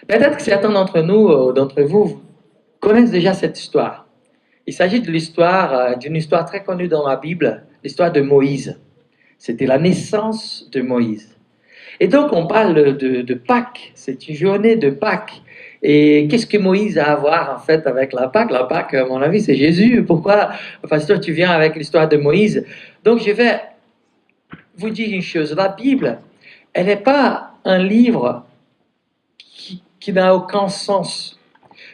Peut-être que certains d'entre nous, d'entre vous, connaissent déjà cette histoire. Il s'agit de l'histoire, d'une histoire très connue dans la Bible, l'histoire de Moïse. C'était la naissance de Moïse. Et donc, on parle de Pâques. C'est une journée de Pâques. Et qu'est-ce que Moïse a à voir, en fait, avec la Pâques? La Pâques, à mon avis, c'est Jésus. Pourquoi, pasteur, tu viens avec l'histoire de Moïse? Donc, je vais vous dire une chose. La Bible, elle n'est pas un livre qui n'a aucun sens.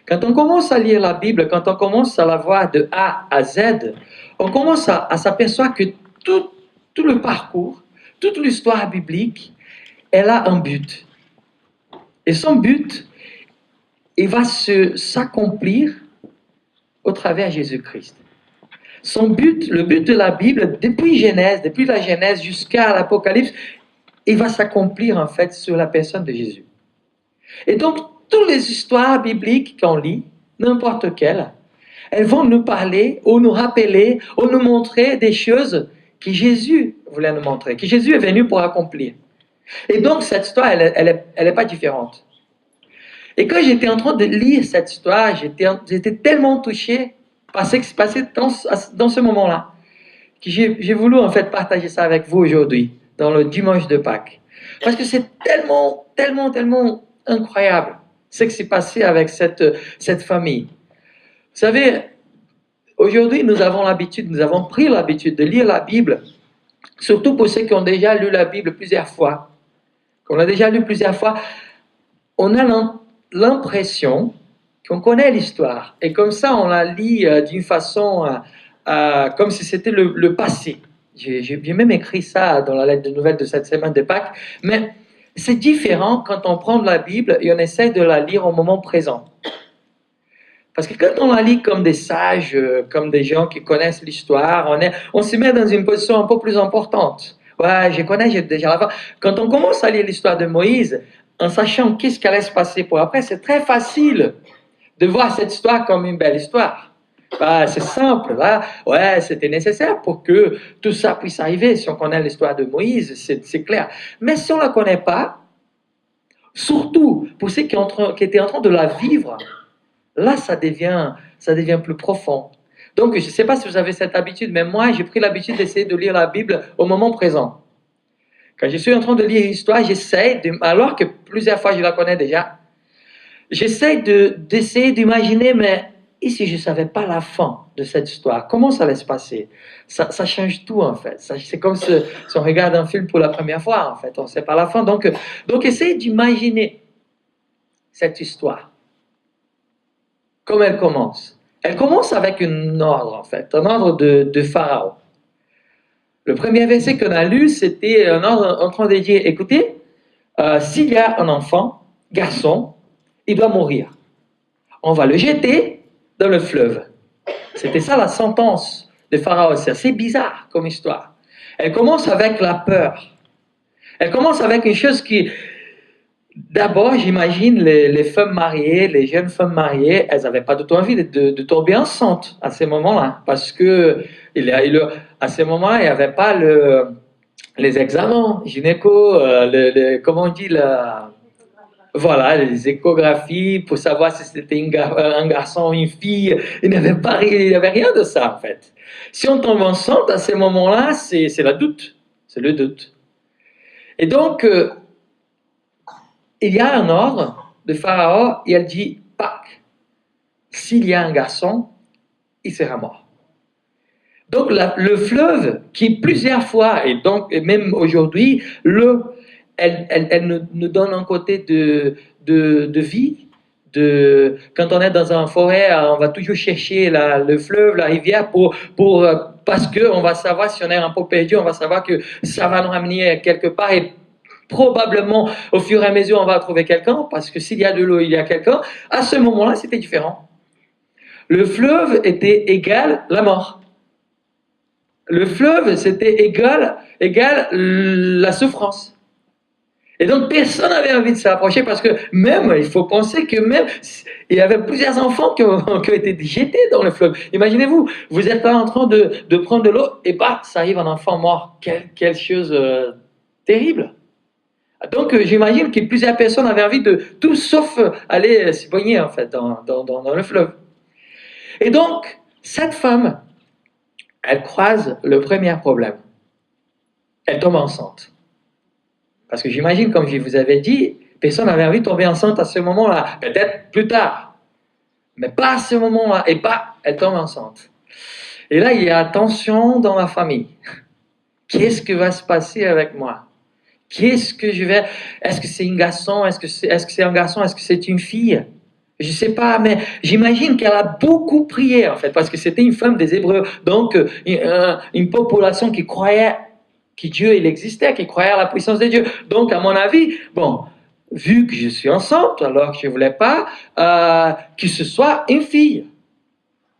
Quand on commence à lire la Bible, quand on commence à la voir de A à Z, on commence à s'apercevoir que tout le parcours, toute l'histoire biblique, elle a un but. Et son but, il va s'accomplir au travers de Jésus-Christ. Son but, le but de la Bible, depuis la Genèse jusqu'à l'Apocalypse, il va s'accomplir en fait sur la personne de Jésus. Et donc, toutes les histoires bibliques qu'on lit, n'importe quelle, elles vont nous parler ou nous rappeler ou nous montrer des choses que Jésus voulait nous montrer, que Jésus est venu pour accomplir. Et donc, cette histoire, elle est pas différente. Et quand j'étais en train de lire cette histoire, j'étais tellement touché par ce qui se passait dans ce moment-là, que j'ai voulu en fait partager ça avec vous aujourd'hui, dans le dimanche de Pâques. Parce que c'est tellement incroyable ce qui s'est passé avec cette famille. Vous savez, aujourd'hui, nous avons pris l'habitude de lire la Bible, surtout pour ceux qui ont déjà lu la Bible plusieurs fois. Qu'on a déjà lu plusieurs fois, on a l'impression qu'on connaît l'histoire. Et comme ça, on la lit d'une façon comme si c'était le passé. J'ai même écrit ça dans la lettre de nouvelles de cette semaine de Pâques. Mais c'est différent quand on prend la Bible et on essaie de la lire au moment présent. Parce que quand on la lit comme des sages, comme des gens qui connaissent l'histoire, on se met dans une position un peu plus importante. Ouais, j'ai déjà la fin. Quand on commence à lire l'histoire de Moïse, en sachant qu'est-ce qui allait se passer pour après, c'est très facile de voir cette histoire comme une belle histoire. Bah, c'est simple, là. Ouais, c'était nécessaire pour que tout ça puisse arriver. Si on connaît l'histoire de Moïse, c'est clair. Mais si on ne la connaît pas, surtout pour ceux qui étaient en train de la vivre, là, ça devient plus profond. Donc, je ne sais pas si vous avez cette habitude, mais moi, j'ai pris l'habitude d'essayer de lire la Bible au moment présent. Quand je suis en train de lire l'histoire, alors que plusieurs fois je la connais déjà, j'essaie d'essayer d'imaginer, mais et si je ne savais pas la fin de cette histoire, comment ça allait se passer? Ça change tout, en fait. C'est comme si on regarde un film pour la première fois, en fait. On ne sait pas la fin. Donc essayez d'imaginer cette histoire. Comment elle commence? Elle commence avec un ordre, en fait, un ordre de Pharaon. Le premier verset qu'on a lu, c'était un ordre en train de dire, écoutez, s'il y a un enfant, garçon, il doit mourir. On va le jeter dans le fleuve. C'était ça la sentence de Pharaon. C'est assez bizarre comme histoire. Elle commence avec la peur. Elle commence avec une chose qui... D'abord, j'imagine les femmes mariées, les jeunes femmes mariées, elles n'avaient pas du tout envie de tomber enceintes à ces moments-là. Parce que à ces moments-là, il n'y avait pas les examens gynéco, comment on dit voilà, les échographies pour savoir si c'était un garçon ou une fille. Il n'y avait rien de ça, en fait. Si on tombe enceinte à ces moments-là, c'est le doute. Et donc, il y a un ordre de Pharaon et elle dit Pâques. S'il y a un garçon, il sera mort. Donc, le fleuve, qui plusieurs fois, et même aujourd'hui, elle nous donne un côté de vie. Quand on est dans une forêt, on va toujours chercher le fleuve, la rivière, parce qu'on va savoir si on est un peu perdu, on va savoir que ça va nous ramener quelque part. Et probablement, au fur et à mesure, on va trouver quelqu'un, parce que s'il y a de l'eau, il y a quelqu'un. À ce moment-là, c'était différent. Le fleuve était égal la mort. Le fleuve, c'était égal la souffrance. Et donc, personne n'avait envie de s'approcher parce que même, il faut penser que même, il y avait plusieurs enfants qui ont été jetés dans le fleuve. Imaginez-vous, vous êtes là en train de prendre de l'eau et bah, ça arrive un enfant mort. Quelle chose terrible. Donc, j'imagine que plusieurs personnes avaient envie de tout sauf aller s'y baigner, en fait, dans le fleuve. Et donc, cette femme, elle croise le premier problème. Elle tombe enceinte. Parce que j'imagine, comme je vous avais dit, personne n'avait envie de tomber enceinte à ce moment-là. Peut-être plus tard. Mais pas à ce moment-là. Et pas, elle tombe enceinte. Et là, il y a tension dans la famille. Qu'est-ce qui va se passer avec moi? Qu'est-ce que je vais... Est-ce que c'est un garçon? Est-ce que c'est un garçon? Est-ce que c'est une fille? Je ne sais pas, mais j'imagine qu'elle a beaucoup prié, en fait, parce que c'était une femme des Hébreux. Donc, une population qui croyait que Dieu, il existait, qui croyait à la puissance de Dieu. Donc, à mon avis, bon, vu que je suis enceinte, alors que je ne voulais pas que ce soit une fille.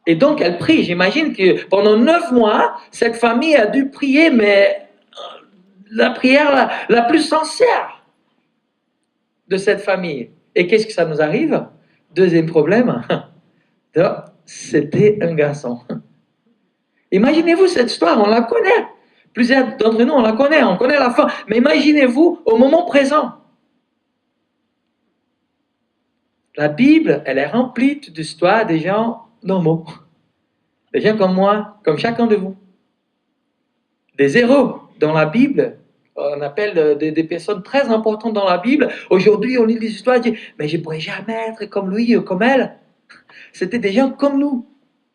Et donc, elle prie. J'imagine que pendant 9 mois, cette famille a dû prier, mais la prière la plus sincère de cette famille. Et qu'est-ce que ça nous arrive? Deuxième problème, c'était un garçon. Imaginez-vous cette histoire, on la connaît. Plusieurs d'entre nous, on connaît la fin. Mais imaginez-vous au moment présent. La Bible, elle est remplie d'histoires des gens normaux. Des gens comme moi, comme chacun de vous. Des héros dans la Bible. On appelle des personnes très importantes dans la Bible. Aujourd'hui, on lit des histoires et dit « Mais je ne pourrais jamais être comme lui ou comme elle. » C'était des gens comme nous,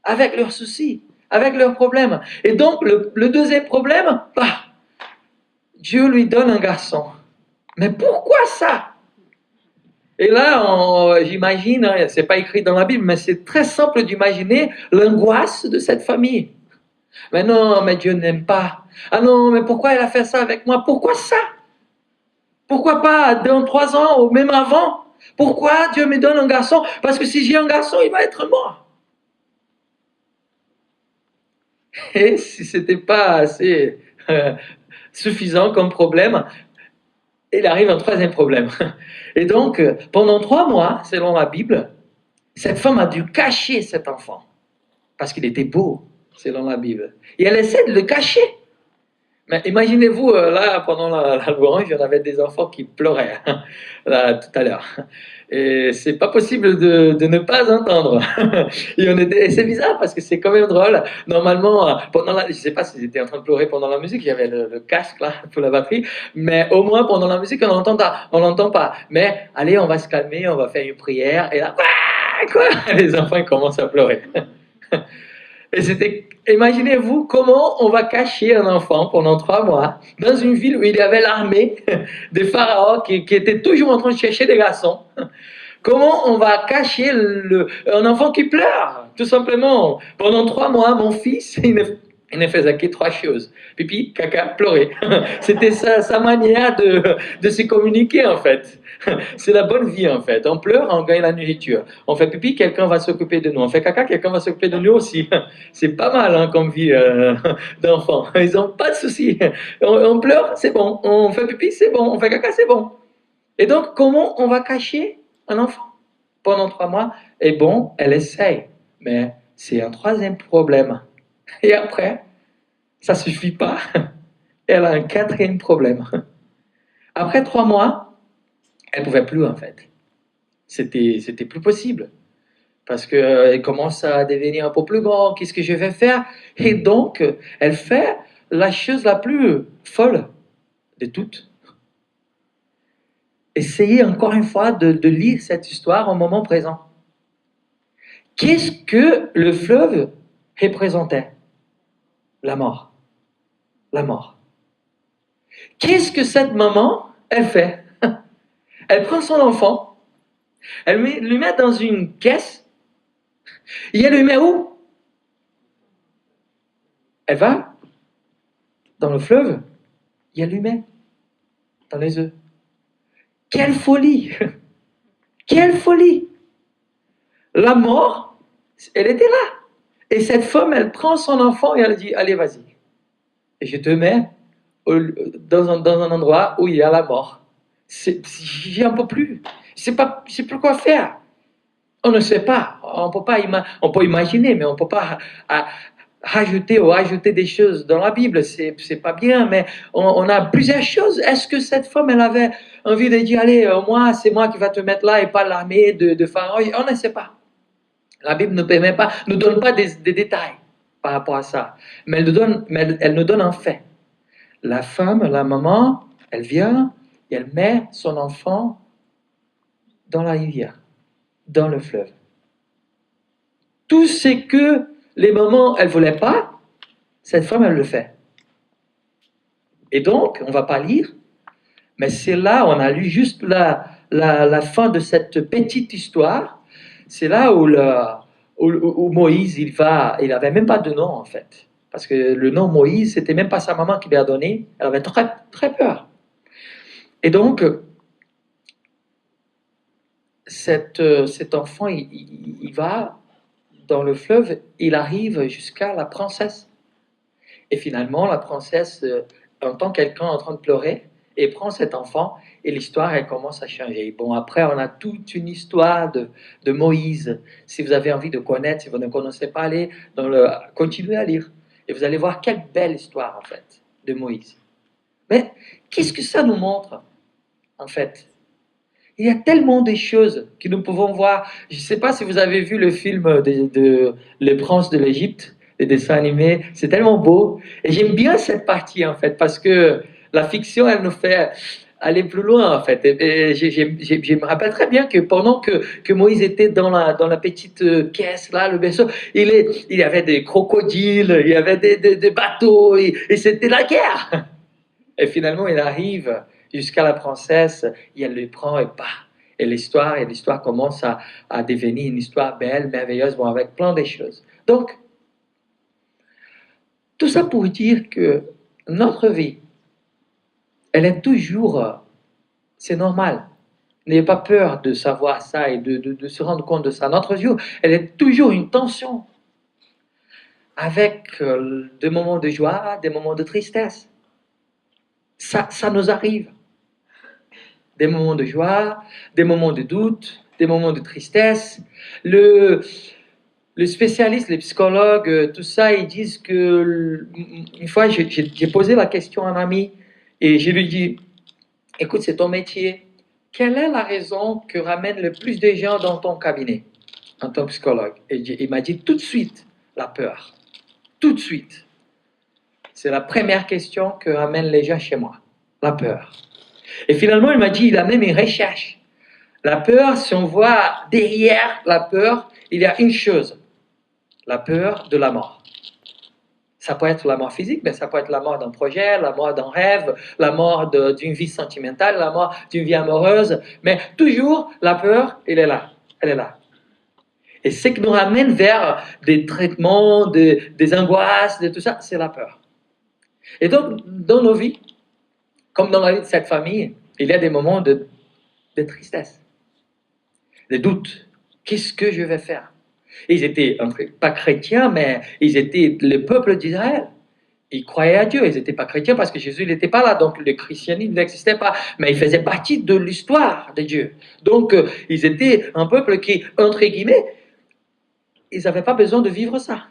avec leurs soucis, avec leurs problèmes. Et donc, le deuxième problème, Dieu lui donne un garçon. Mais pourquoi ça? Et là, j'imagine, hein, c'est pas écrit dans la Bible, mais c'est très simple d'imaginer l'angoisse de cette famille. Mais non, mais Dieu n'aime pas. Ah non, mais pourquoi il a fait ça avec moi? Pourquoi ça? Pourquoi pas dans 3 ans ou même avant? Pourquoi Dieu me donne un garçon? Parce que si j'ai un garçon, il va être mort. Et si ce n'était pas assez suffisant comme problème, il arrive un troisième problème. Et donc, pendant 3 mois, selon la Bible, cette femme a dû cacher cet enfant. Parce qu'il était beau, selon la Bible. Et elle essaie de le cacher. Mais imaginez-vous, là, pendant la louange, il y en avait des enfants qui pleuraient, là, tout à l'heure. Et c'est pas possible de ne pas entendre. Et c'est bizarre parce que c'est quand même drôle. Normalement, je sais pas s'ils étaient en train de pleurer pendant la musique, j'avais le casque là pour la batterie, mais au moins pendant la musique, on l'entend pas. Mais allez, on va se calmer, on va faire une prière, et là, quoi? Les enfants ils commencent à pleurer. Et imaginez-vous comment on va cacher un enfant pendant 3 mois dans une ville où il y avait l'armée des pharaons qui était toujours en train de chercher des garçons. Comment on va cacher un enfant qui pleure? Tout simplement, pendant 3 mois, mon fils, il ne faisait que 3 choses. Pipi, caca, pleurer. C'était sa manière de se communiquer, en fait. C'est la bonne vie, en fait. On pleure, on gagne la nourriture. On fait pipi, quelqu'un va s'occuper de nous. On fait caca, quelqu'un va s'occuper de nous aussi. C'est pas mal, hein, comme vie d'enfant. Ils n'ont pas de soucis. On pleure, c'est bon. On fait pipi, c'est bon. On fait caca, c'est bon. Et donc, comment on va cacher un enfant pendant 3 mois? Et bon, elle essaye. Mais c'est un troisième problème. Et après, ça ne suffit pas. Elle a un quatrième problème. Après 3 mois, elle ne pouvait plus, en fait. C'était plus possible. Parce qu'elle commence à devenir un peu plus grande. Qu'est-ce que je vais faire? Et donc, elle fait la chose la plus folle de toutes. Essayez encore une fois de lire cette histoire au moment présent. Qu'est-ce que le fleuve représentait? La mort. La mort. Qu'est-ce que cette maman, elle fait? Elle prend son enfant, elle lui met dans une caisse, et elle lui met où? Elle va dans le fleuve, et elle lui met dans les œufs. Quelle folie! Quelle folie! La mort, elle était là. Et cette femme, elle prend son enfant et elle dit, allez, vas-y. Et je te mets dans un endroit où il y a la mort. J'y en peux plus. Je sais plus quoi faire. On ne sait pas. On peut imaginer, mais on ne peut pas rajouter ou ajouter des choses dans la Bible, c'est pas bien, mais on a plusieurs choses. Est-ce que cette femme, elle avait envie de dire, allez, moi, c'est moi qui va te mettre là et pas l'armée de Pharaon? On ne sait pas. La Bible ne permet pas, ne donne pas des détails par rapport à ça, mais elle nous donne un fait. La femme, la maman, elle vient et elle met son enfant dans la rivière, dans le fleuve. Tout ce que les mamans, elles ne voulaient pas, cette femme, elle le fait. Et donc, on ne va pas lire, mais c'est là, on a lu juste la fin de cette petite histoire, c'est là où Moïse, il n'avait même pas de nom en fait. Parce que le nom Moïse, c'était même pas sa maman qui lui a donné, elle avait très, très peur. Et donc, cet enfant, il va dans le fleuve, il arrive jusqu'à la princesse. Et finalement, la princesse entend quelqu'un en train de pleurer et prend cet enfant et l'histoire, elle commence à changer. Bon, après, on a toute une histoire de Moïse. Si vous avez envie de connaître, si vous ne connaissez pas, continuez à lire. Et vous allez voir quelle belle histoire, en fait, de Moïse. Mais qu'est-ce que ça nous montre, en fait? Il y a tellement de choses que nous pouvons voir. Je ne sais pas si vous avez vu le film de Le Prince de l'Égypte, les dessins animés. C'est tellement beau. Et j'aime bien cette partie, en fait, parce que la fiction, elle nous fait aller plus loin, en fait. Et je me rappelle très bien que pendant que Moïse était dans la petite caisse, là, le berceau, il y avait des crocodiles, il y avait des bateaux, et c'était la guerre. Et finalement, il arrive jusqu'à la princesse, et elle le prend et bah. Et l'histoire commence à devenir une histoire belle, merveilleuse, bon, avec plein de choses. Donc, tout ça pour dire que notre vie, elle est toujours, c'est normal. N'ayez pas peur de savoir ça et de se rendre compte de ça. Notre vie, elle est toujours une tension avec des moments de joie, des moments de tristesse. Ça nous arrive. Des moments de joie, des moments de doute, des moments de tristesse. Le spécialiste, les psychologues, tout ça, ils disent que... Une fois, j'ai posé la question à un ami et je lui dis, écoute, c'est ton métier. Quelle est la raison que ramène le plus de gens dans ton cabinet en tant que psychologue? Et il m'a dit tout de suite, la peur. Tout de suite. C'est la première question que ramènent les gens chez moi, la peur. Et finalement, il m'a dit, il a même une recherche. La peur, si on voit derrière la peur, il y a une chose, la peur de la mort. Ça peut être la mort physique, mais ça peut être la mort d'un projet, la mort d'un rêve, la mort d'une vie sentimentale, la mort d'une vie amoureuse. Mais toujours, la peur, elle est là. Elle est là. Et ce qui nous ramène vers des traitements, des angoisses, de tout ça, c'est la peur. Et donc, dans nos vies, comme dans la vie de cette famille, il y a des moments de tristesse, de doute. Qu'est-ce que je vais faire? Ils étaient pas chrétiens, mais ils étaient le peuple d'Israël. Ils croyaient à Dieu. Ils n'étaient pas chrétiens parce que Jésus n'était pas là. Donc le christianisme n'existait pas. Mais ils faisaient partie de l'histoire de Dieu. Donc ils étaient un peuple qui, entre guillemets, ils n'avaient pas besoin de vivre ça.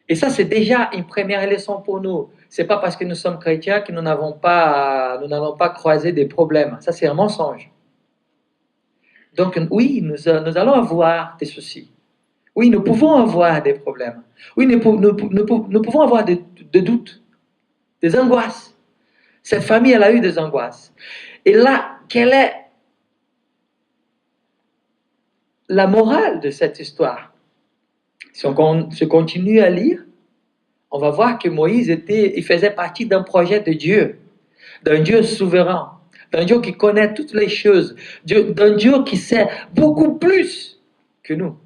Et ça, c'est déjà une première leçon pour nous. Ce n'est pas parce que nous sommes chrétiens que nous n'allons pas croiser des problèmes. Ça, c'est un mensonge. Donc oui, nous allons avoir des soucis. Oui, nous pouvons avoir des problèmes. Oui, nous pouvons avoir des doutes, des angoisses. Cette famille, elle a eu des angoisses. Et là, quelle est la morale de cette histoire? Si on se continue à lire, on va voir que Moïse il faisait partie d'un projet de Dieu, d'un Dieu souverain, d'un Dieu qui connaît toutes les choses, d'un Dieu qui sait beaucoup plus que nous.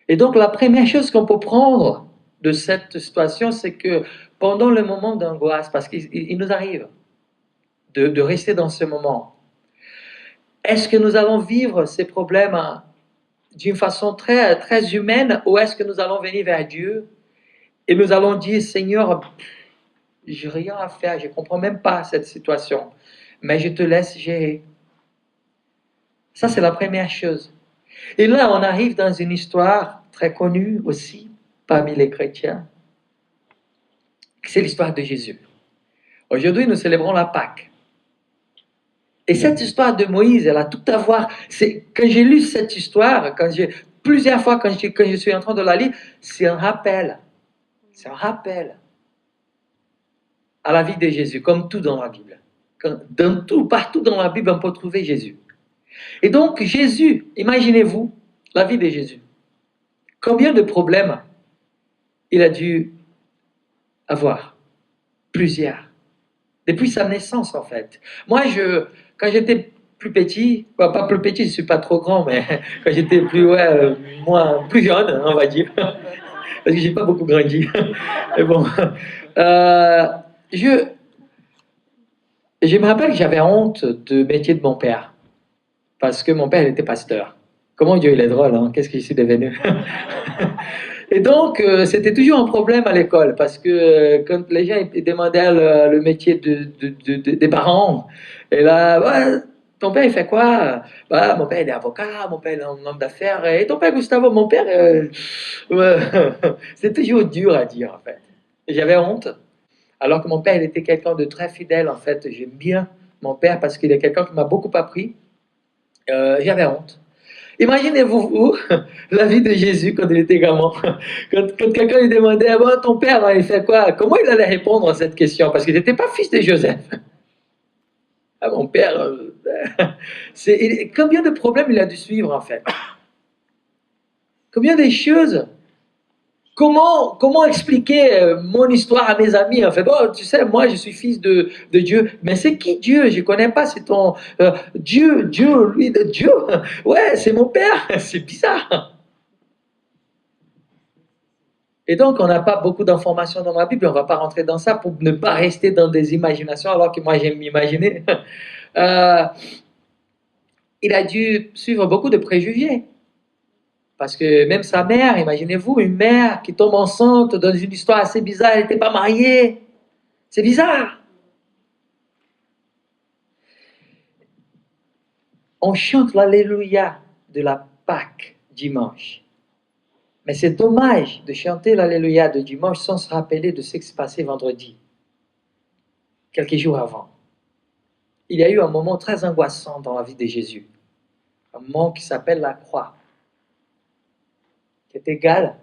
Et donc la première chose qu'on peut prendre de cette situation, c'est que pendant le moment d'angoisse, parce qu'il nous arrive de rester dans ce moment, est-ce que nous allons vivre ces problèmes d'une façon très, très humaine, ou est-ce que nous allons venir vers Dieu et nous allons dire, Seigneur, j'ai rien à faire, je ne comprends même pas cette situation, mais je te laisse gérer. Ça, c'est la première chose. Et là, on arrive dans une histoire très connue aussi parmi les chrétiens. C'est l'histoire de Jésus. Aujourd'hui, nous célébrons la Pâque. Et cette histoire de Moïse, elle a tout à voir. Quand j'ai lu cette histoire, plusieurs fois quand je suis en train de la lire, c'est un rappel. C'est un rappel à la vie de Jésus, comme tout dans la Bible. Partout dans la Bible, on peut trouver Jésus. Et donc, Jésus, imaginez-vous la vie de Jésus. Combien de problèmes il a dû avoir? Plusieurs. Depuis sa naissance, en fait. Moi, quand j'étais plus petit, pas plus petit, je ne suis pas trop grand, mais quand j'étais plus jeune, on va dire, parce que je n'ai pas beaucoup grandi. Mais bon, je me rappelle que j'avais honte du métier de mon père, parce que mon père il était pasteur. Comment Dieu il est drôle, hein? Qu'est-ce qu'il s'est devenu? Et donc, c'était toujours un problème à l'école, parce que quand les gens ils demandaient le métier des parents, et là, ouais, ton père il fait quoi? Bah, mon père il est avocat, mon père il est un homme d'affaires, et ton père Gustavo, mon père, ouais, c'est toujours dur à dire en fait. Et j'avais honte, alors que mon père il était quelqu'un de très fidèle en fait. J'aime bien mon père parce qu'il est quelqu'un qui m'a beaucoup appris. J'avais honte. Imaginez-vous la vie de Jésus quand il était gamin. Quand quelqu'un lui demandait, bon, ton père, il fait quoi? Comment il allait répondre à cette question? Parce qu'il n'était pas fils de Joseph. Ah, mon père, combien de problèmes il a dû suivre en fait? Combien de choses? Comment expliquer mon histoire à mes amis? En fait, bon, tu sais, moi je suis fils de Dieu. Mais c'est qui Dieu? Je ne connais pas, c'est ton Dieu, lui, de Dieu. Ouais, c'est mon père. C'est bizarre. Et donc, on n'a pas beaucoup d'informations dans la Bible. On ne va pas rentrer dans ça pour ne pas rester dans des imaginations, alors que moi j'aime m'imaginer. Il a dû suivre beaucoup de préjugés. Parce que même sa mère, imaginez-vous, une mère qui tombe enceinte dans une histoire assez bizarre, elle n'était pas mariée. C'est bizarre. On chante l'Alléluia de la Pâque dimanche. Mais c'est dommage de chanter l'Alléluia de dimanche sans se rappeler de ce qui s'est passé vendredi, quelques jours avant. Il y a eu un moment très angoissant dans la vie de Jésus. Un moment qui s'appelle la croix, qui est égal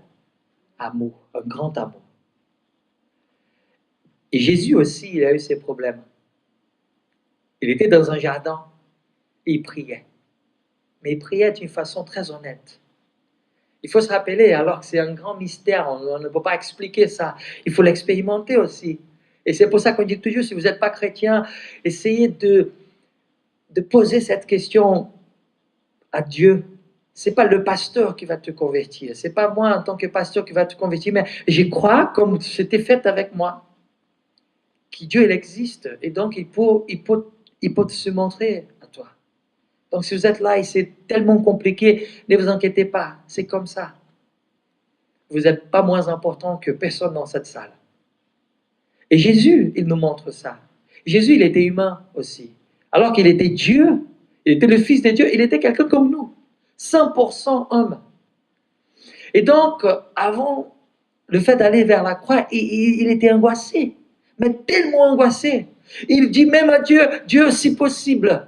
à amour, un grand amour. Et Jésus aussi, il a eu ses problèmes. Il était dans un jardin et il priait. Mais il priait d'une façon très honnête. Il faut se rappeler, alors que c'est un grand mystère, on ne peut pas expliquer ça. Il faut l'expérimenter aussi. Et c'est pour ça qu'on dit toujours, si vous n'êtes pas chrétien, essayez de poser cette question à Dieu. Ce n'est pas le pasteur qui va te convertir. Ce n'est pas moi en tant que pasteur qui va te convertir. Mais je crois, comme c'était fait avec moi, que Dieu il existe. Et donc, il peut se montrer à toi. Donc, si vous êtes là et c'est tellement compliqué, ne vous inquiétez pas. C'est comme ça. Vous n'êtes pas moins important que personne dans cette salle. Et Jésus, il nous montre ça. Jésus, il était humain aussi. Alors qu'il était Dieu, il était le Fils de Dieu, il était quelqu'un comme nous. 100% homme. Et donc, avant le fait d'aller vers la croix, il était angoissé. Mais tellement angoissé. Il dit même à Dieu, Dieu, si possible,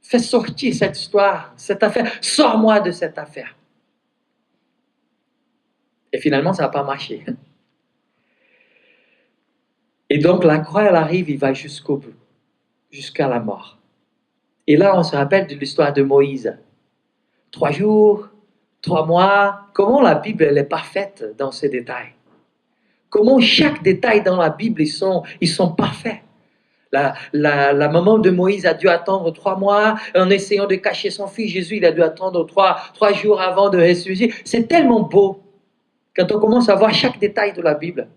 fais sortir cette histoire, cette affaire. Sors-moi de cette affaire. Et finalement, ça n'a pas marché. Et donc, la croix, elle arrive, il va jusqu'au bout, jusqu'à la mort. Et là, on se rappelle de l'histoire de Moïse. 3 jours, 3 mois, comment la Bible elle est parfaite dans ces détails. Comment chaque détail dans la Bible, ils sont parfaits. La maman de Moïse a dû attendre 3 mois en essayant de cacher son fils. Jésus, il a dû attendre 3 jours avant de ressusciter. C'est tellement beau quand on commence à voir chaque détail de la Bible.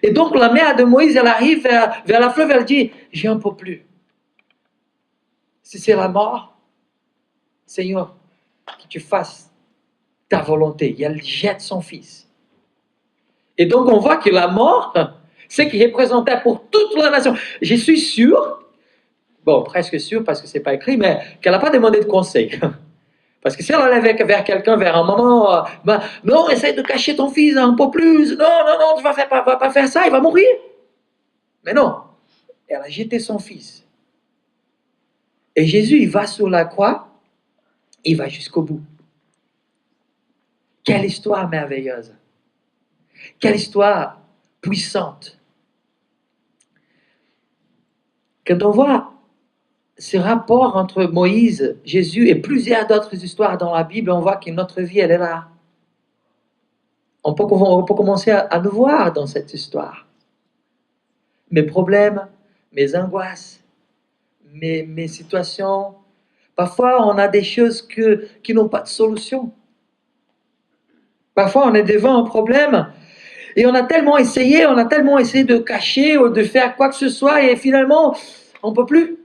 Et donc, la mère de Moïse, elle arrive vers la fleuve, elle dit, j'en peux plus. Si c'est la mort, Seigneur, que tu fasses ta volonté. Et elle jette son fils. Et donc, on voit que la mort, c'est qui représentait pour toute la nation. Je suis sûr, bon, presque sûr parce que ce n'est pas écrit, mais qu'elle n'a pas demandé de conseil. Parce que si elle allait vers quelqu'un, vers un moment, non, essaye de cacher ton fils un peu plus. Non, non, non, tu vas pas faire ça, il va mourir. Mais non, elle a jeté son fils. Et Jésus, il va sur la croix, il va jusqu'au bout. Quelle histoire merveilleuse. Quelle histoire puissante. Quand on voit ce rapport entre Moïse, Jésus et plusieurs d'autres histoires dans la Bible, on voit que notre vie, elle est là. On peut commencer à nous voir dans cette histoire. Mes problèmes, mes angoisses, mes situations. Parfois, on a des choses qui n'ont pas de solution. Parfois, on est devant un problème et on a tellement essayé de cacher ou de faire quoi que ce soit et finalement, on ne peut plus.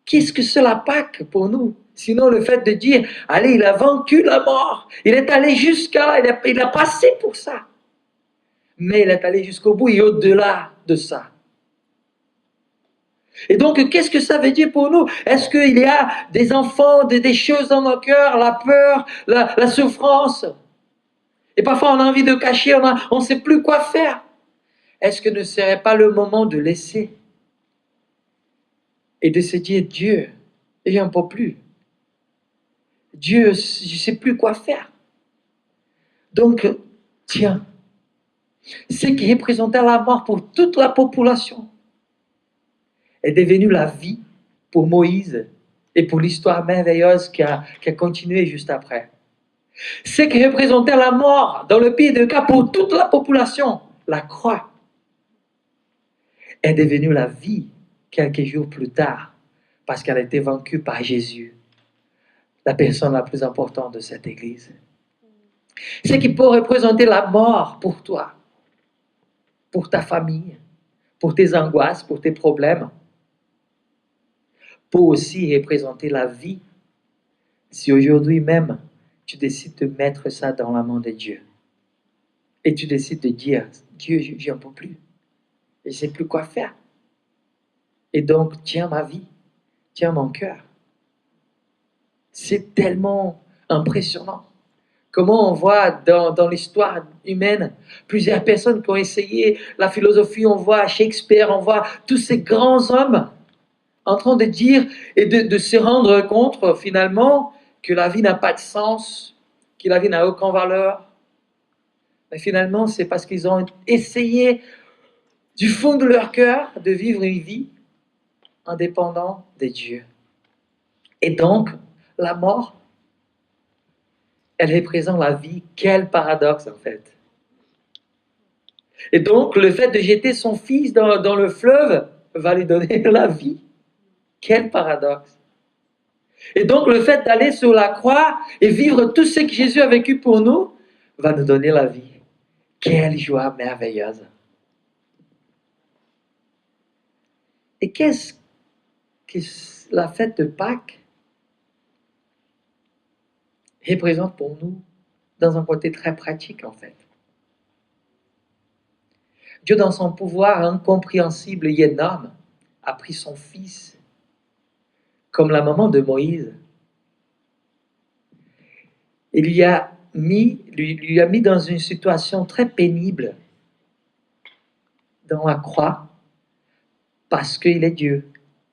Qu'est-ce que c'est la Pâque pour nous? Sinon le fait de dire, allez, il a vaincu la mort. Il est allé jusqu'à là, il a passé pour ça. Mais il est allé jusqu'au bout et au-delà de ça. Et donc, qu'est-ce que ça veut dire pour nous? Est-ce qu'il y a des enfants, des choses dans nos cœurs, la peur, la souffrance? Et parfois, on a envie de cacher, on ne sait plus quoi faire. Est-ce que ne serait pas le moment de laisser et de se dire, Dieu, j'en peux plus. Dieu, je ne sais plus quoi faire. Donc, tiens, ce qui représentait la mort pour toute la population est devenu la vie pour Moïse et pour l'histoire merveilleuse qui a continué juste après. Ce qui représentait la mort dans le pays de Cap pour toute la population, la croix, est devenue la vie quelques jours plus tard parce qu'elle a été vaincue par Jésus, la personne la plus importante de cette église. Ce qui peut représenter la mort pour toi, pour ta famille, pour tes angoisses, pour tes problèmes, peut aussi représenter la vie si aujourd'hui même tu décides de mettre ça dans la main de Dieu. Et tu décides de dire, Dieu, je n'en peux plus. Je ne sais plus quoi faire. Et donc, tiens ma vie, tiens mon cœur. C'est tellement impressionnant. Comment on voit dans l'histoire humaine plusieurs personnes qui ont essayé la philosophie, on voit Shakespeare, on voit tous ces grands hommes en train de dire et de se rendre compte finalement que la vie n'a pas de sens, que la vie n'a aucune valeur. Mais finalement, c'est parce qu'ils ont essayé du fond de leur cœur de vivre une vie indépendante de Dieu. Et donc, la mort, elle représente la vie. Quel paradoxe en fait. Et donc, le fait de jeter son fils dans le fleuve va lui donner la vie. Quel paradoxe. Et donc, le fait d'aller sur la croix et vivre tout ce que Jésus a vécu pour nous va nous donner la vie. Quelle joie merveilleuse. Et qu'est-ce que la fête de Pâques représente pour nous dans un côté très pratique en fait? Dieu, dans son pouvoir incompréhensible et énorme, a pris son fils comme la maman de Moïse. Il lui a mis dans une situation très pénible dans la croix parce qu'il est Dieu.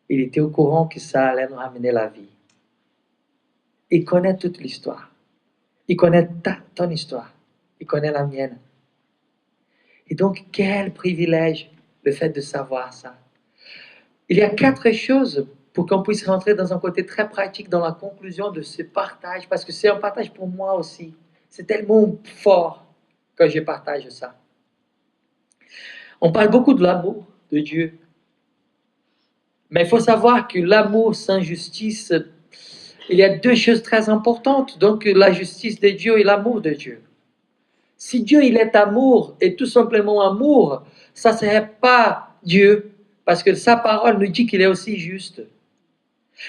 Il était au courant que ça allait nous ramener la vie. Il connaît toute l'histoire. Il connaît ton histoire. Il connaît la mienne. Et donc, quel privilège le fait de savoir ça. Il y a 4 choses pour qu'on puisse rentrer dans un côté très pratique dans la conclusion de ce partage, parce que c'est un partage pour moi aussi. C'est tellement fort que je partage ça. On parle beaucoup de l'amour de Dieu. Mais il faut savoir que l'amour sans justice, il y a 2 choses très importantes. Donc, la justice de Dieu et l'amour de Dieu. Si Dieu, il est amour, et tout simplement amour, ça ne serait pas Dieu, parce que sa parole nous dit qu'il est aussi juste.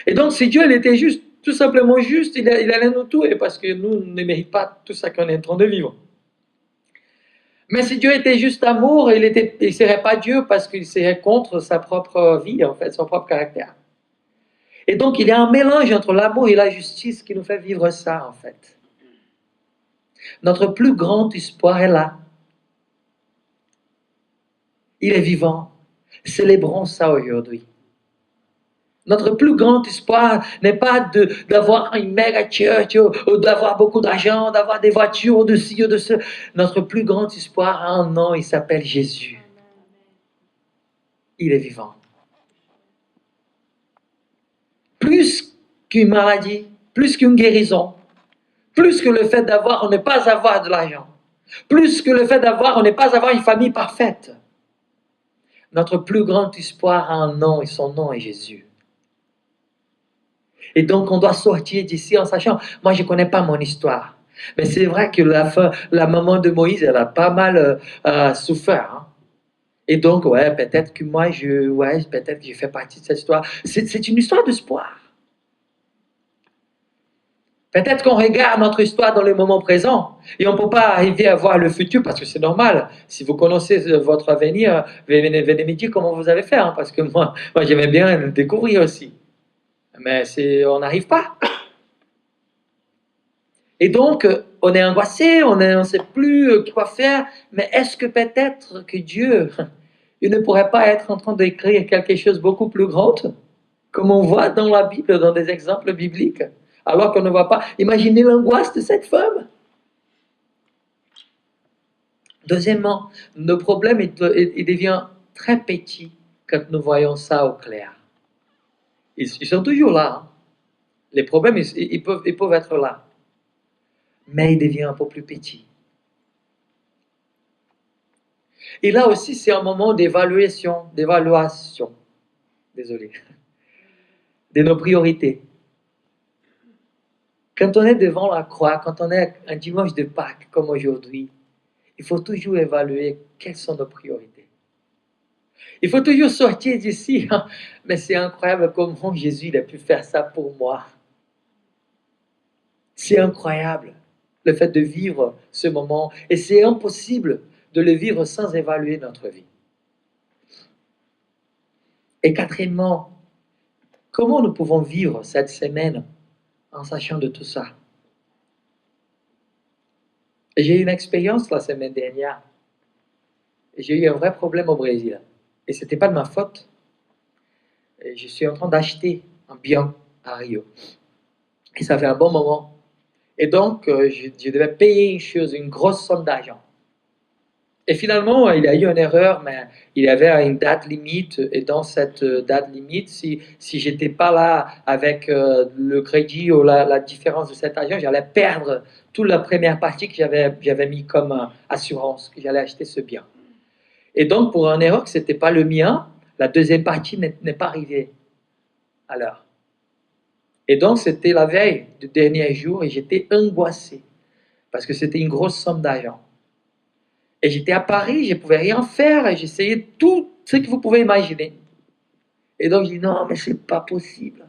Et donc, si Dieu il était juste, tout simplement juste, il allait nous tuer, parce que nous ne méritons pas tout ça qu'on est en train de vivre. Mais si Dieu était juste amour, il ne serait pas Dieu, parce qu'il serait contre sa propre vie, en fait, son propre caractère. Et donc, il y a un mélange entre l'amour et la justice qui nous fait vivre ça, en fait. Notre plus grand espoir est là. Il est vivant. Célébrons ça aujourd'hui. Notre plus grand espoir n'est pas d'avoir une méga church ou d'avoir beaucoup d'argent, d'avoir des voitures ou de ci ou de ce. Notre plus grand espoir a un nom, il s'appelle Jésus. Il est vivant. Plus qu'une maladie, plus qu'une guérison, plus que le fait d'avoir ou ne pas avoir de l'argent, plus que le fait d'avoir ou ne pas avoir une famille parfaite. Notre plus grand espoir a un nom et son nom est Jésus. Et donc on doit sortir d'ici en sachant, moi je ne connais pas mon histoire. Mais c'est vrai que la maman de Moïse, elle a pas mal souffert. Hein. Et donc, ouais, peut-être que moi, peut-être que je fais partie de cette histoire. C'est une histoire d'espoir. Peut-être qu'on regarde notre histoire dans le moment présent et on ne peut pas arriver à voir le futur parce que c'est normal. Si vous connaissez votre avenir, venez me dire comment vous allez faire. Hein, parce que moi j'aimais bien le découvrir aussi. Mais on n'arrive pas. Et donc, on est angoissé, on ne sait plus quoi faire. Mais est-ce que peut-être que Dieu, il ne pourrait pas être en train d'écrire quelque chose de beaucoup plus grand, comme on voit dans la Bible, dans des exemples bibliques, alors qu'on ne voit pas. Imaginez l'angoisse de cette femme. Deuxièmement, nos problèmes, ils deviennent très petits quand nous voyons ça au clair. Ils sont toujours là. Hein. Les problèmes, ils peuvent être là. Mais ils deviennent un peu plus petits. Et là aussi, c'est un moment d'évaluation, désolé, de nos priorités. Quand on est devant la croix, quand on est un dimanche de Pâques comme aujourd'hui, il faut toujours évaluer quelles sont nos priorités. Il faut toujours sortir d'ici, hein, mais c'est incroyable comment Jésus il a pu faire ça pour moi. C'est incroyable, le fait de vivre ce moment, et c'est impossible de le vivre sans évaluer notre vie. Et quatrièmement, comment nous pouvons vivre cette semaine en sachant de tout ça? J'ai eu une expérience la semaine dernière. J'ai eu un vrai problème au Brésil. Et ce n'était pas de ma faute. Et je suis en train d'acheter un bien à Rio. Et ça fait un bon moment. Et donc, je devais payer une grosse somme d'argent. Et finalement, il y a eu une erreur, mais il y avait une date limite. Et dans cette date limite, si je n'étais pas là avec le crédit ou la différence de cet argent, j'allais perdre toute la première partie que j'avais mis comme assurance, que j'allais acheter ce bien. Et donc, pour un erreur que ce n'était pas le mien, la deuxième partie n'est pas arrivée à l'heure. Et donc, c'était la veille du dernier jour et j'étais angoissé parce que c'était une grosse somme d'argent. Et j'étais à Paris, je ne pouvais rien faire et j'essayais tout ce que vous pouvez imaginer. Et donc, je dis non, mais ce n'est pas possible.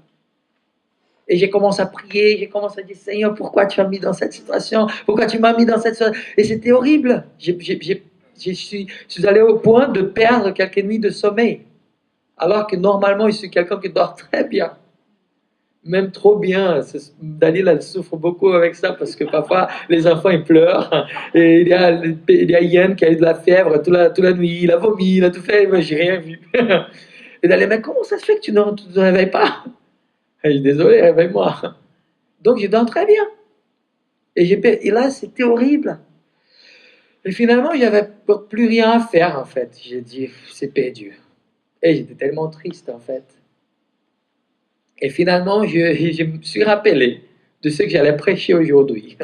Et j'ai commencé à prier, j'ai commencé à dire Seigneur, pourquoi tu m'as mis dans cette situation? Pourquoi tu m'as mis dans cette situation? Et c'était horrible. Je suis allé au point de perdre quelques nuits de sommeil. Alors que normalement, je suis quelqu'un qui dort très bien. Même trop bien. Daniel, elle souffre beaucoup avec ça parce que parfois, les enfants, ils pleurent. Et il y a Yann qui a eu de la fièvre toute la nuit. Il a vomi, il a tout fait. Moi, j'ai rien vu. Et Daniel, mais comment ça se fait que tu ne te réveilles pas? Et je dis, désolé, réveille-moi. Donc, je dors très bien. Et là, c'était horrible. Et finalement, il n'y avait plus rien à faire, en fait. J'ai dit, c'est perdu. Et j'étais tellement triste, en fait. Et finalement, je me suis rappelé de ce que j'allais prêcher aujourd'hui.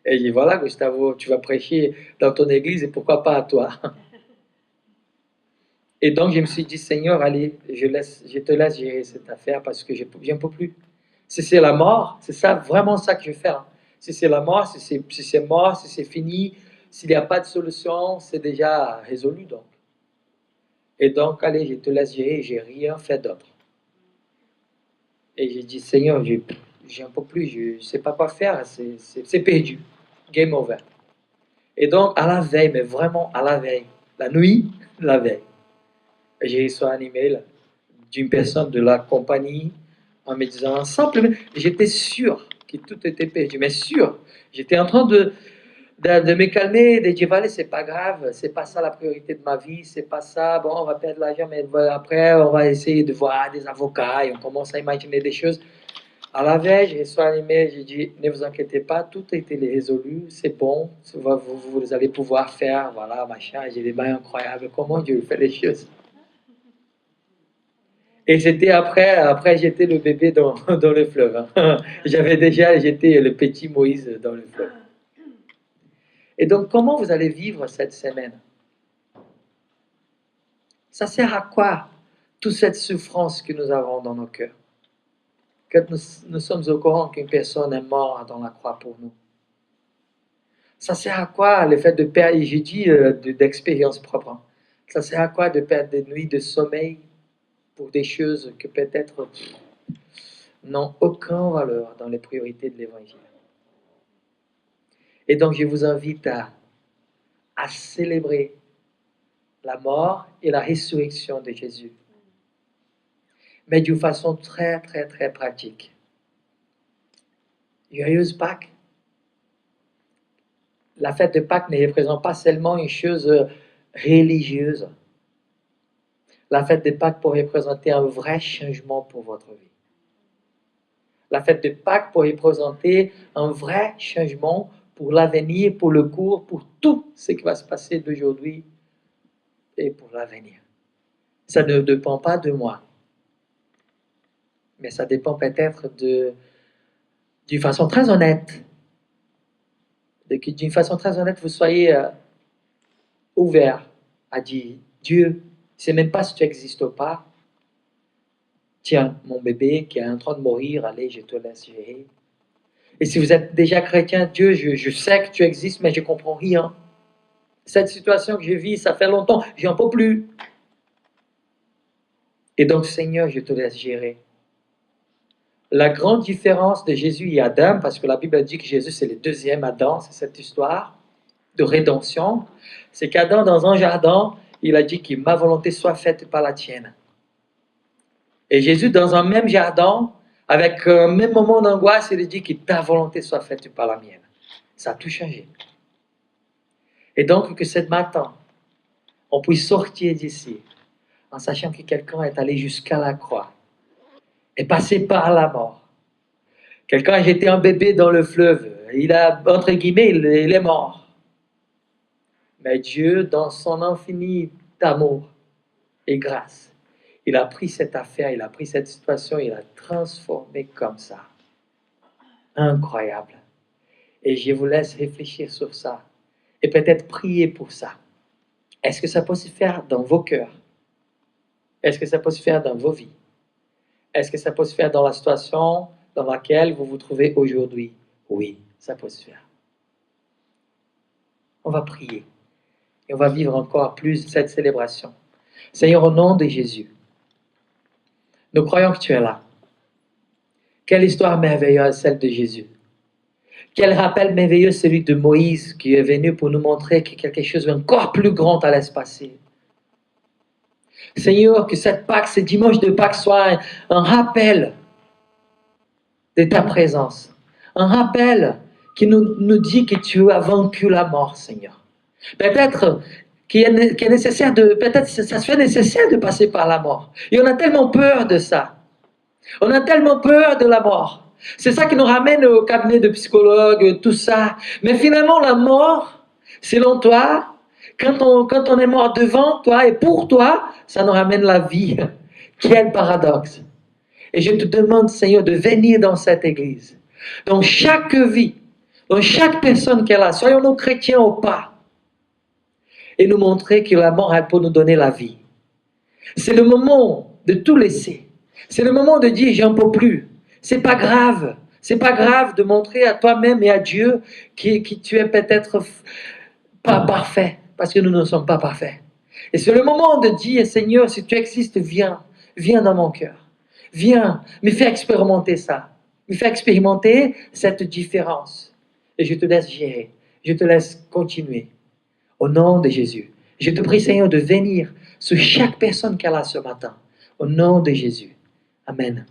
Et j'ai dit, voilà, Gustavo, tu vas prêcher dans ton église et pourquoi pas à toi? Et donc, je me suis dit, Seigneur, allez, je te laisse gérer cette affaire parce que je n'en peux plus. Si c'est la mort, c'est ça, vraiment ça que je vais faire. Si c'est la mort, si c'est mort, si c'est fini, s'il n'y a pas de solution, c'est déjà résolu donc. Et donc, allez, je te laisse gérer, j'ai rien fait d'autre. Et j'ai dit, Seigneur, j'en peux plus, je ne sais pas quoi faire, c'est perdu. Game over. Et donc, à la veille, mais vraiment à la veille, la nuit, la veille, j'ai reçu un email d'une personne de la compagnie en me disant simplement, j'étais sûr que tout était perdu, mais sûr. J'étais en train de me calmer, de dire, allez, c'est pas grave, c'est pas ça la priorité de ma vie, c'est pas ça, bon, on va perdre l'argent, mais après, on va essayer de voir des avocats et on commence à imaginer des choses. À la veille, j'ai reçu un email, j'ai dit, ne vous inquiétez pas, tout a été résolu, c'est bon, vous allez pouvoir faire, voilà, machin, j'ai des bails incroyables, comment Dieu fait les choses. Et c'était après j'étais le bébé dans le fleuve. Hein. J'étais le petit Moïse dans le fleuve. Et donc, comment vous allez vivre cette semaine? Ça sert à quoi toute cette souffrance que nous avons dans nos cœurs? Que nous sommes au courant qu'une personne est morte dans la croix pour nous. Ça sert à quoi le fait de perdre, j'ai dit d'expérience propre, hein. Ça sert à quoi de perdre des nuits de sommeil pour des choses que peut-être n'ont aucune valeur dans les priorités de l'Évangile? Et donc je vous invite à célébrer la mort et la résurrection de Jésus, mais d'une façon très, très, très pratique. Joyeuse Pâques. La fête de Pâques ne représente pas seulement une chose religieuse. La fête de Pâques peut représenter un vrai changement pour votre vie. La fête de Pâques peut représenter un vrai changement pour l'avenir, pour le cours, pour tout ce qui va se passer d'aujourd'hui et pour l'avenir. Ça ne dépend pas de moi, mais ça dépend peut-être d'une façon très honnête, d'une façon très honnête, vous soyez ouvert à dire, Dieu, je ne sais même pas si tu existes ou pas. Tiens, mon bébé qui est en train de mourir, allez, je te laisse gérer. Et si vous êtes déjà chrétien, Dieu, je sais que tu existes, mais je ne comprends rien. Cette situation que je vis, ça fait longtemps, j'en peux plus. Et donc, Seigneur, je te laisse gérer. La grande différence de Jésus et Adam, parce que la Bible dit que Jésus, c'est le deuxième Adam, c'est cette histoire de rédemption, c'est qu'Adam, dans un jardin, il a dit que ma volonté soit faite par la tienne. Et Jésus, dans un même jardin, avec un même moment d'angoisse, il a dit que ta volonté soit faite par la mienne. Ça a tout changé. Et donc, que ce matin, on puisse sortir d'ici en sachant que quelqu'un est allé jusqu'à la croix, est passé par la mort. Quelqu'un a jeté un bébé dans le fleuve, il a, entre guillemets, il est mort. Mais Dieu, dans son infini amour et grâce, il a pris cette affaire, il a pris cette situation, il a transformé comme ça. Incroyable. Et je vous laisse réfléchir sur ça et peut-être prier pour ça. Est-ce que ça peut se faire dans vos cœurs? Est-ce que ça peut se faire dans vos vies? Est-ce que ça peut se faire dans la situation dans laquelle vous vous trouvez aujourd'hui? Oui, ça peut se faire. On va prier et on va vivre encore plus cette célébration. Seigneur, au nom de Jésus, nous croyons que tu es là. Quelle histoire merveilleuse, celle de Jésus. Quel rappel merveilleux, celui de Moïse, qui est venu pour nous montrer que quelque chose d'encore plus grand allait se passer. Seigneur, que cette Pâques, ce dimanche de Pâques soit un rappel de ta présence. Un rappel qui nous dit que tu as vaincu la mort, Seigneur. Peut-être qu'il est nécessaire peut-être ça se fait nécessaire de passer par la mort. Et on a tellement peur de ça. On a tellement peur de la mort. C'est ça qui nous ramène au cabinet de psychologue, tout ça. Mais finalement, la mort, selon toi, quand on est mort devant toi et pour toi, ça nous ramène la vie. Quel paradoxe. Et je te demande, Seigneur, de venir dans cette église, dans chaque vie, dans chaque personne qu'elle a, soyons-nous chrétiens ou pas, et nous montrer que la mort, elle peut nous donner la vie. C'est le moment de tout laisser. C'est le moment de dire, j'en peux plus. C'est pas grave. C'est pas grave de montrer à toi-même et à Dieu que tu es peut-être pas parfait, parce que nous ne sommes pas parfaits. Et c'est le moment de dire, Seigneur, si tu existes, viens dans mon cœur. Viens, me fais expérimenter ça. Me fais expérimenter cette différence. Et je te laisse gérer. Je te laisse continuer. Au nom de Jésus. Je te prie, Seigneur, de venir sur chaque personne qu'elle a ce matin. Au nom de Jésus. Amen.